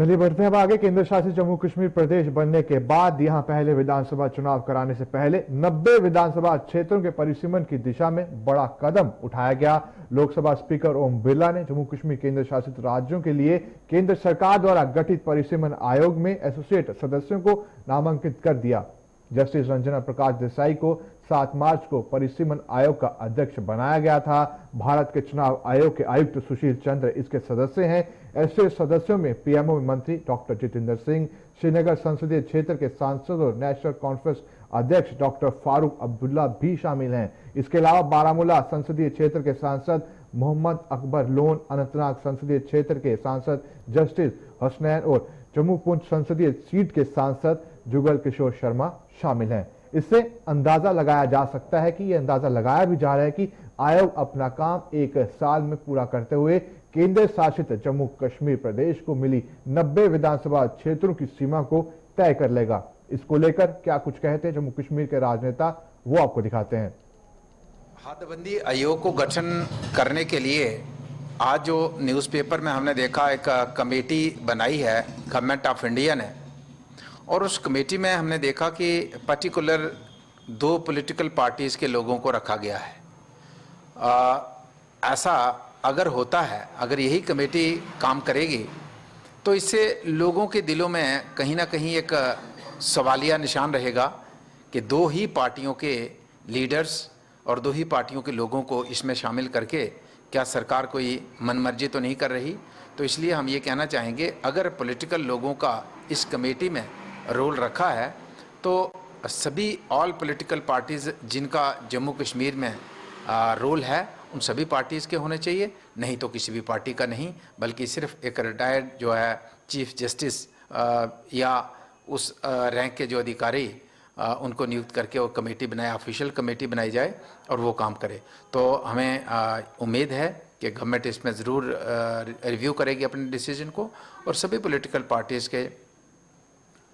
चलिए बढ़ते हैं अब आगे। केंद्र शासित जम्मू कश्मीर प्रदेश बनने के बाद यहां पहले विधानसभा चुनाव कराने से पहले 90 विधानसभा क्षेत्रों के परिसीमन की दिशा में बड़ा कदम उठाया गया। लोकसभा स्पीकर ओम बिरला ने जम्मू कश्मीर केंद्र शासित राज्यों के लिए केंद्र सरकार द्वारा गठित परिसीमन आयोग में एसोसिएट सदस्यों को नामांकित कर दिया। जस्टिस रंजना प्रकाश देसाई को 7 मार्च को परिसीमन आयोग का अध्यक्ष बनाया गया था। भारत के चुनाव आयोग के आयुक्त सुशील चंद्र इसके सदस्य हैं। ऐसे सदस्यों में पीएमओ मंत्री डॉक्टर जितेंद्र सिंह, श्रीनगर संसदीय क्षेत्र के सांसद और नेशनल कॉन्फ्रेंस अध्यक्ष डॉक्टर फारूक अब्दुल्ला भी शामिल हैं। इसके अलावा बारामूला संसदीय क्षेत्र के सांसद मोहम्मद अकबर लोन, अनंतनाग संसदीय क्षेत्र के सांसद जस्टिस हसनैन और जम्मू पुंछ संसदीय सीट के सांसद जुगल किशोर शर्मा शामिल हैं। इससे अंदाजा लगाया जा सकता है कि यह अंदाजा लगाया भी जा रहा है कि आयोग अपना काम 1 साल में पूरा करते हुए केंद्र शासित जम्मू कश्मीर प्रदेश को मिली 90 विधानसभा क्षेत्रों की सीमा को तय कर लेगा। इसको लेकर क्या कुछ कहते हैं जम्मू कश्मीर के राजनेता, वो आपको दिखाते हैं। हदबंदी आयोग को गठन करने के लिए आज जो न्यूज़पेपर में हमने देखा एक कमेटी बनाई है गवर्नमेंट ऑफ इंडिया ने, और उस कमेटी में हमने देखा कि पर्टिकुलर 2 पॉलिटिकल पार्टीज़ के लोगों को रखा गया है। ऐसा अगर होता है, अगर यही कमेटी काम करेगी तो इससे लोगों के दिलों में कहीं ना कहीं एक सवालिया निशान रहेगा कि 2 ही पार्टियों के लीडर्स और 2 ही पार्टियों के लोगों को इसमें शामिल करके क्या सरकार कोई मनमर्जी तो नहीं कर रही। तो इसलिए हम ये कहना चाहेंगे, अगर पॉलिटिकल लोगों का इस कमेटी में रोल रखा है तो सभी ऑल पॉलिटिकल पार्टीज़ जिनका जम्मू कश्मीर में रोल है उन सभी पार्टीज़ के होने चाहिए, नहीं तो किसी भी पार्टी का नहीं, बल्कि सिर्फ एक रिटायर्ड जो है चीफ जस्टिस या उस रैंक के जो अधिकारी उनको नियुक्त करके वो कमेटी बनाए, ऑफिशियल कमेटी बनाई जाए और वो काम करे। तो हमें उम्मीद है कि गवर्नमेंट इसमें ज़रूर रिव्यू करेगी अपने डिसीजन को और सभी पॉलिटिकल पार्टीज़ के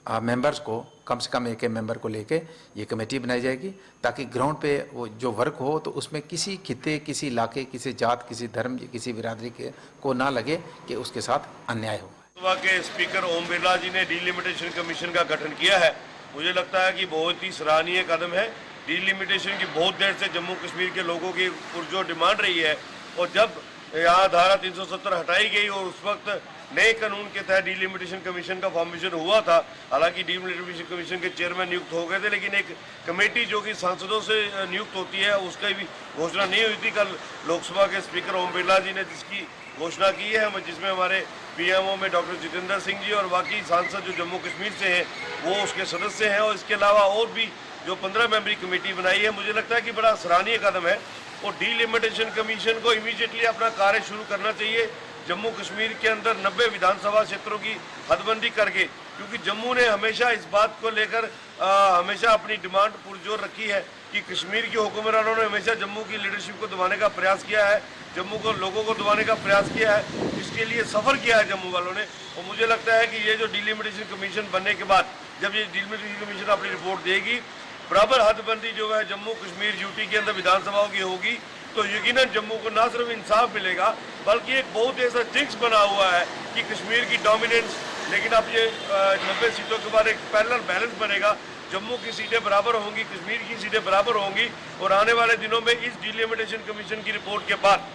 मेंबर्स को कम से कम एक मेंबर को लेके ये कमेटी बनाई जाएगी, ताकि ग्राउंड पे वो जो वर्क हो तो उसमें किसी खिते, किसी इलाके, किसी जात, किसी धर्म, किसी बिरादरी के को ना लगे कि उसके साथ अन्याय हो। लोकसभा के स्पीकर ओम बिरला जी ने डिलिमिटेशन कमीशन का गठन किया है। मुझे लगता है कि बहुत ही सराहनीय कदम है। डिलिमिटेशन की बहुत देर से जम्मू कश्मीर के लोगों की पुरजोर डिमांड रही है, और जब यहाँ धारा 370 हटाई गई और उस वक्त नए कानून के तहत डिलिमिटेशन कमीशन का फॉर्मेशन हुआ था। हालांकि डिलिमिटेशन कमीशन के चेयरमैन नियुक्त हो गए थे, लेकिन एक कमेटी जो कि सांसदों से नियुक्त होती है उसका भी घोषणा नहीं हुई थी। कल लोकसभा के स्पीकर ओम बिरला जी ने जिसकी घोषणा की है, जिसमें हमारे पीएमओ में डॉक्टर जितेंद्र सिंह जी और बाकी सांसद जो जम्मू कश्मीर से हैं वो उसके सदस्य हैं, और इसके अलावा और भी जो 15 मेंबरी कमेटी बनाई है, मुझे लगता है कि बड़ा सराहनीय कदम है। और डिलिमिटेशन कमीशन को इमीडिएटली अपना कार्य शुरू करना चाहिए जम्मू कश्मीर के अंदर 90 विधानसभा क्षेत्रों की हदबंदी करके, क्योंकि जम्मू ने हमेशा इस बात को लेकर हमेशा अपनी डिमांड पुरजोर रखी है कि कश्मीर के हुक्मरानों ने हमेशा जम्मू की लीडरशिप को दबाने का प्रयास किया है, जम्मू को लोगों को दबाने का प्रयास किया है, इसके लिए सफ़र किया है जम्मू वालों ने। और मुझे लगता है कि ये जो डिलिमिटेशन कमीशन बनने के बाद जब ये डिलिमिटेशन कमीशन अपनी रिपोर्ट देगी, बराबर हदबंदी जो है जम्मू कश्मीर यूटी के अंदर विधानसभाओं की होगी, तो यकीनन जम्मू को ना सिर्फ इंसाफ मिलेगा बल्कि एक बहुत ऐसा जिक्स बना हुआ है कि कश्मीर की डोमिनेंस, लेकिन अब ये 90 सीटों के बाद एक पैरेलल बैलेंस बनेगा। जम्मू की सीटें बराबर होंगी, कश्मीर की सीटें बराबर होंगी, और आने वाले दिनों में इस डिलिमिटेशन कमीशन की रिपोर्ट के बाद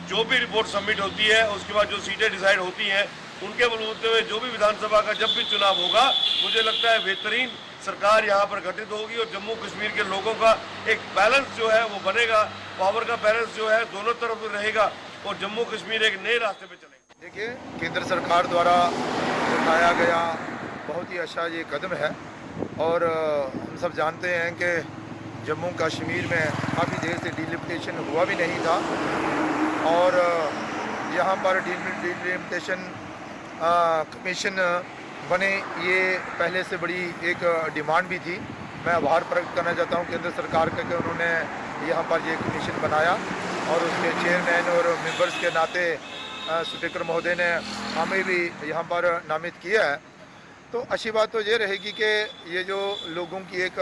जो भी रिपोर्ट सबमिट होती है उसके बाद जो सीटें डिसाइड होती हैं उनके बलबूते हुए जो भी विधानसभा का जब भी चुनाव होगा, मुझे लगता है बेहतरीन सरकार यहाँ पर गठित होगी और जम्मू कश्मीर के लोगों का एक बैलेंस जो है वो बनेगा, पावर का बैलेंस जो है दोनों तरफ रहेगा और जम्मू कश्मीर एक नए रास्ते पे चलेगा। देखिए, केंद्र सरकार द्वारा उठाया गया बहुत ही अच्छा ये कदम है, और हम सब जानते हैं कि जम्मू कश्मीर में काफ़ी देर से डिलिमिटेशन हुआ भी नहीं था, और यहाँ पर डिलिमिटेशन कमीशन बने, ये पहले से बड़ी एक डिमांड भी थी। मैं आभार प्रकट करना चाहता हूँ केंद्र सरकार का कि उन्होंने यहाँ पर ये कमीशन बनाया और उसके चेयरमैन और मेंबर्स के नाते स्पीकर महोदय ने हमें भी यहाँ पर नामित किया है। तो अच्छी बात तो ये रहेगी कि ये जो लोगों की एक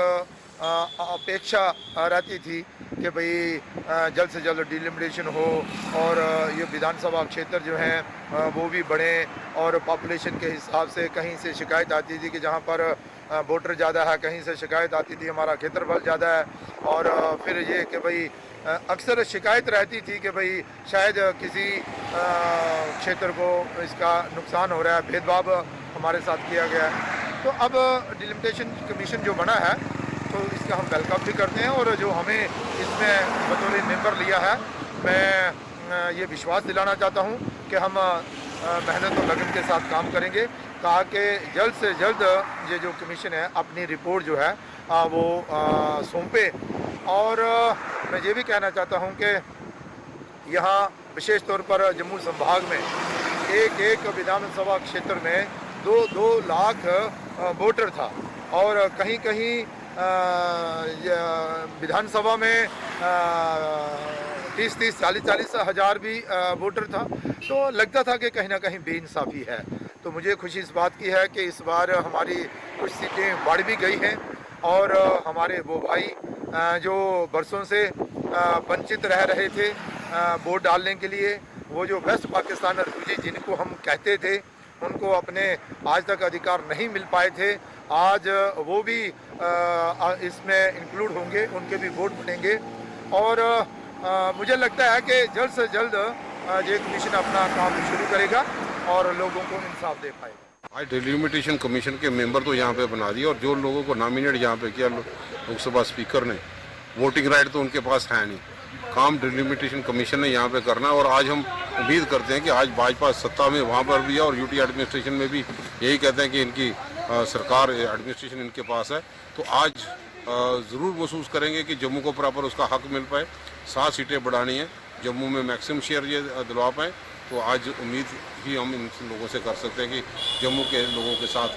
अपेक्षा रहती थी कि भाई जल्द से जल्द डिलिमिटेशन हो और ये विधानसभा क्षेत्र जो हैं वो भी बढ़ें और पॉपुलेशन के हिसाब से कहीं से शिकायत आती थी कि जहाँ पर वोटर ज़्यादा है, कहीं से शिकायत आती थी हमारा क्षेत्रफल ज़्यादा है और फिर ये कि भाई अक्सर शिकायत रहती थी कि भाई शायद किसी क्षेत्र को इसका नुकसान हो रहा है, भेदभाव हमारे साथ किया गया है। तो अब डिलिमिटेशन कमीशन जो बना है तो इसका हम वेलकम भी करते हैं और जो हमें इसमें बतौर मेंबर लिया है, मैं ये विश्वास दिलाना चाहता हूँ कि हम मेहनत और लगन के साथ काम करेंगे ताकि जल्द से जल्द ये जो कमीशन है अपनी रिपोर्ट जो है वो सौंपे। और मैं ये भी कहना चाहता हूँ कि यहाँ विशेष तौर पर जम्मू संभाग में एक विधानसभा क्षेत्र में 2 लाख वोटर था और कहीं कहीं विधानसभा में 30-30, 40-40 हज़ार भी वोटर था। तो लगता था कि कहीं ना कहीं बेइंसाफ़ी है। तो मुझे खुशी इस बात की है कि इस बार हमारी कुछ सीटें बढ़ भी गई हैं और हमारे वो भाई जो बरसों से वंचित रह रहे थे वोट डालने के लिए, वो जो वेस्ट पाकिस्तान रिफ्यूजी जिनको हम कहते थे, उनको अपने आज तक अधिकार नहीं मिल पाए थे, आज वो भी इसमें इंक्लूड होंगे, उनके भी वोट बढ़ेंगे और मुझे लगता है कि जल्द से जल्द ये कमीशन अपना काम शुरू करेगा और लोगों को इंसाफ दे पाएगा। आज डिलिमिटेशन कमीशन के मेंबर तो यहाँ पे बना दिए और जो लोगों को नॉमिनेट यहाँ पे किया लोकसभा स्पीकर ने, वोटिंग राइट तो उनके पास है नहीं। काम डिलिमिटेशन कमीशन ने यहाँ पे करना और आज हम उम्मीद करते हैं कि आज भाजपा सत्ता में वहाँ पर भी है और यूटी एडमिनिस्ट्रेशन में भी यही कहते हैं कि इनकी सरकार एडमिनिस्ट्रेशन इनके पास है। तो आज ज़रूर महसूस करेंगे कि जम्मू को प्रॉपर उसका हक मिल पाए। 7 सीटें बढ़ानी है, जम्मू में मैक्सिमम शेयर ये दिलवा पाएँ। तो आज उम्मीद ही हम इन लोगों से कर सकते हैं कि जम्मू के लोगों के साथ